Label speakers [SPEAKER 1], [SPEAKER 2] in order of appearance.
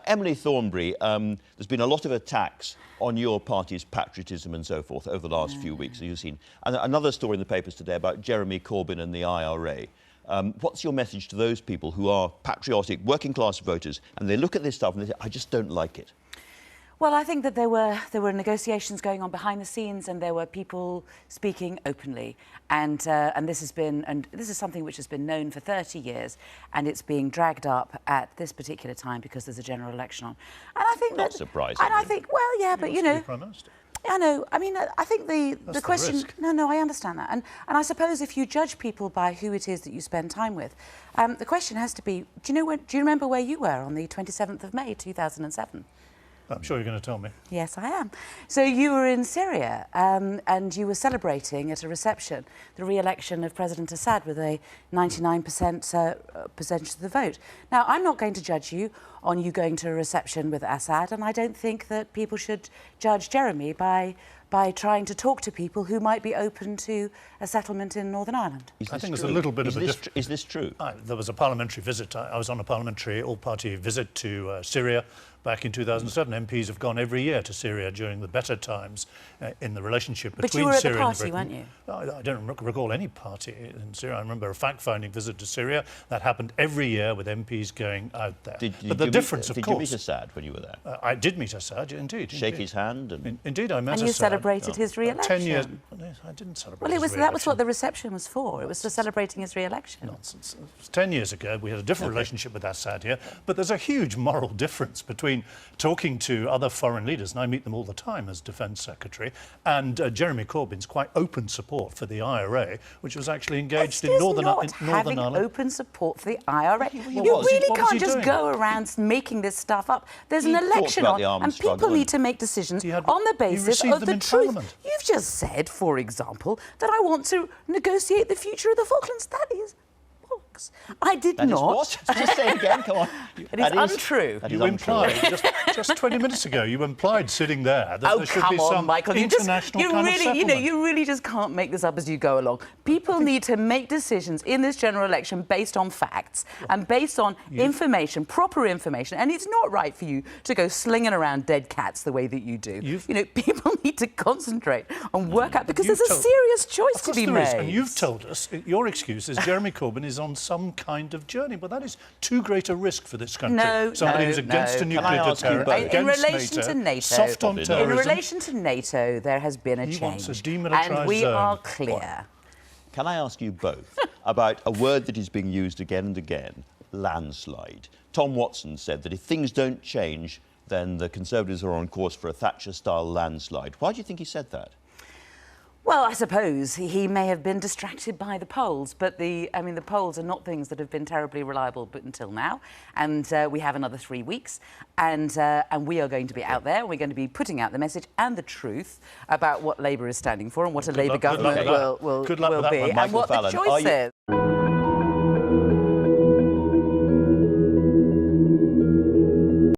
[SPEAKER 1] Emily Thornberry, there's been a lot of attacks on your party's patriotism and so forth over the last few weeks, as you've seen. And another story in the papers today about Jeremy Corbyn and the IRA. What's your message to those people who are patriotic, working-class voters, and they look at this stuff and they say, I just don't like it?
[SPEAKER 2] Well, I think that there were negotiations going on behind the scenes, and there were people speaking openly, and this is something which has been known for 30 years, and it's being dragged up at this particular time because there's a general election on. And I think
[SPEAKER 1] not surprising.
[SPEAKER 2] And I think, well, yeah, but you know,
[SPEAKER 3] Prime Minister.
[SPEAKER 2] I know. I mean, I think the question.
[SPEAKER 3] Risk.
[SPEAKER 2] No, I understand that, and I suppose if you judge people by who it is that you spend time with, the question has to be: do you remember where you were on the 27th of May, 2007?
[SPEAKER 3] I'm sure you're going to tell me.
[SPEAKER 2] Yes, I am. So you were in Syria and you were celebrating at a reception the re-election of President Assad with a 99% percentage of the vote. Now, I'm not going to judge you on you going to a reception with Assad, and I don't think that people should judge Jeremy by trying to talk to people who might be open to a settlement in Northern Ireland.
[SPEAKER 3] I think there's a little bit of a...
[SPEAKER 1] Is this true?
[SPEAKER 3] There was a parliamentary visit. I was on a parliamentary all-party visit to Syria back in 2007. MPs have gone every year to Syria during the better times in the relationship between Syria and Britain.
[SPEAKER 2] But you were at the party, weren't you?
[SPEAKER 3] I don't recall any party in Syria. I remember a fact-finding visit to Syria. That happened every year with MPs going out there. But the difference, of course...
[SPEAKER 1] Did you meet Assad when you were there?
[SPEAKER 3] I did meet Assad, indeed.
[SPEAKER 1] Shake his hand? And...
[SPEAKER 3] Indeed, I met Assad.
[SPEAKER 2] And you celebrated his re-election?
[SPEAKER 3] 10 years... I didn't celebrate
[SPEAKER 2] Well,
[SPEAKER 3] his
[SPEAKER 2] that was what the reception was for. It was for celebrating his re-election.
[SPEAKER 3] Nonsense. 10 years ago, we had a different relationship with Assad here, but there's a huge moral difference between talking to other foreign leaders, and I meet them all the time as Defence Secretary, and Jeremy Corbyn's quite open support for the IRA, which was actually engaged in Northern Ireland.
[SPEAKER 2] Having open support for the IRA. You really can't just go around making this stuff up. There's an election on, and people need to make decisions on the basis of the truth. You've just said, for example, that I want to negotiate the future of the Falklands. That is bollocks. I did not.
[SPEAKER 1] What? Just say it again, come on.
[SPEAKER 2] It is untrue.
[SPEAKER 3] You implied, just 20 minutes ago, you implied sitting there that there should be some
[SPEAKER 2] Michael,
[SPEAKER 3] international kind of settlement.
[SPEAKER 2] You really just can't make this up as you go along. People need to make decisions in this general election based on facts and based on information, proper information. And it's not right for you to go slinging around dead cats the way that you do. People need to concentrate and work out, because there's a serious choice to be made.
[SPEAKER 3] And you've told us your excuse is Jeremy Corbyn is on some kind of journey, but that is too great a risk for this country. Somebody who's against a nuclear deterrent,
[SPEAKER 2] in relation to NATO,
[SPEAKER 3] soft on terrorism.
[SPEAKER 2] In relation to NATO, there has been a change.
[SPEAKER 3] He wants a demilitarised
[SPEAKER 2] and we
[SPEAKER 3] zone.
[SPEAKER 2] are clear.
[SPEAKER 1] Can I ask you both about a word that is being used again and again, landslide? Tom Watson said that if things don't change, then the Conservatives are on course for a Thatcher-style landslide. Why do you think he said that?
[SPEAKER 2] Well, I suppose he may have been distracted by the polls, but the polls are not things that have been terribly reliable until now, and we have another 3 weeks, and we are going to be out there, and we're going to be putting out the message and the truth about what Labour is standing for and what a Labour government will be, and what the choice is.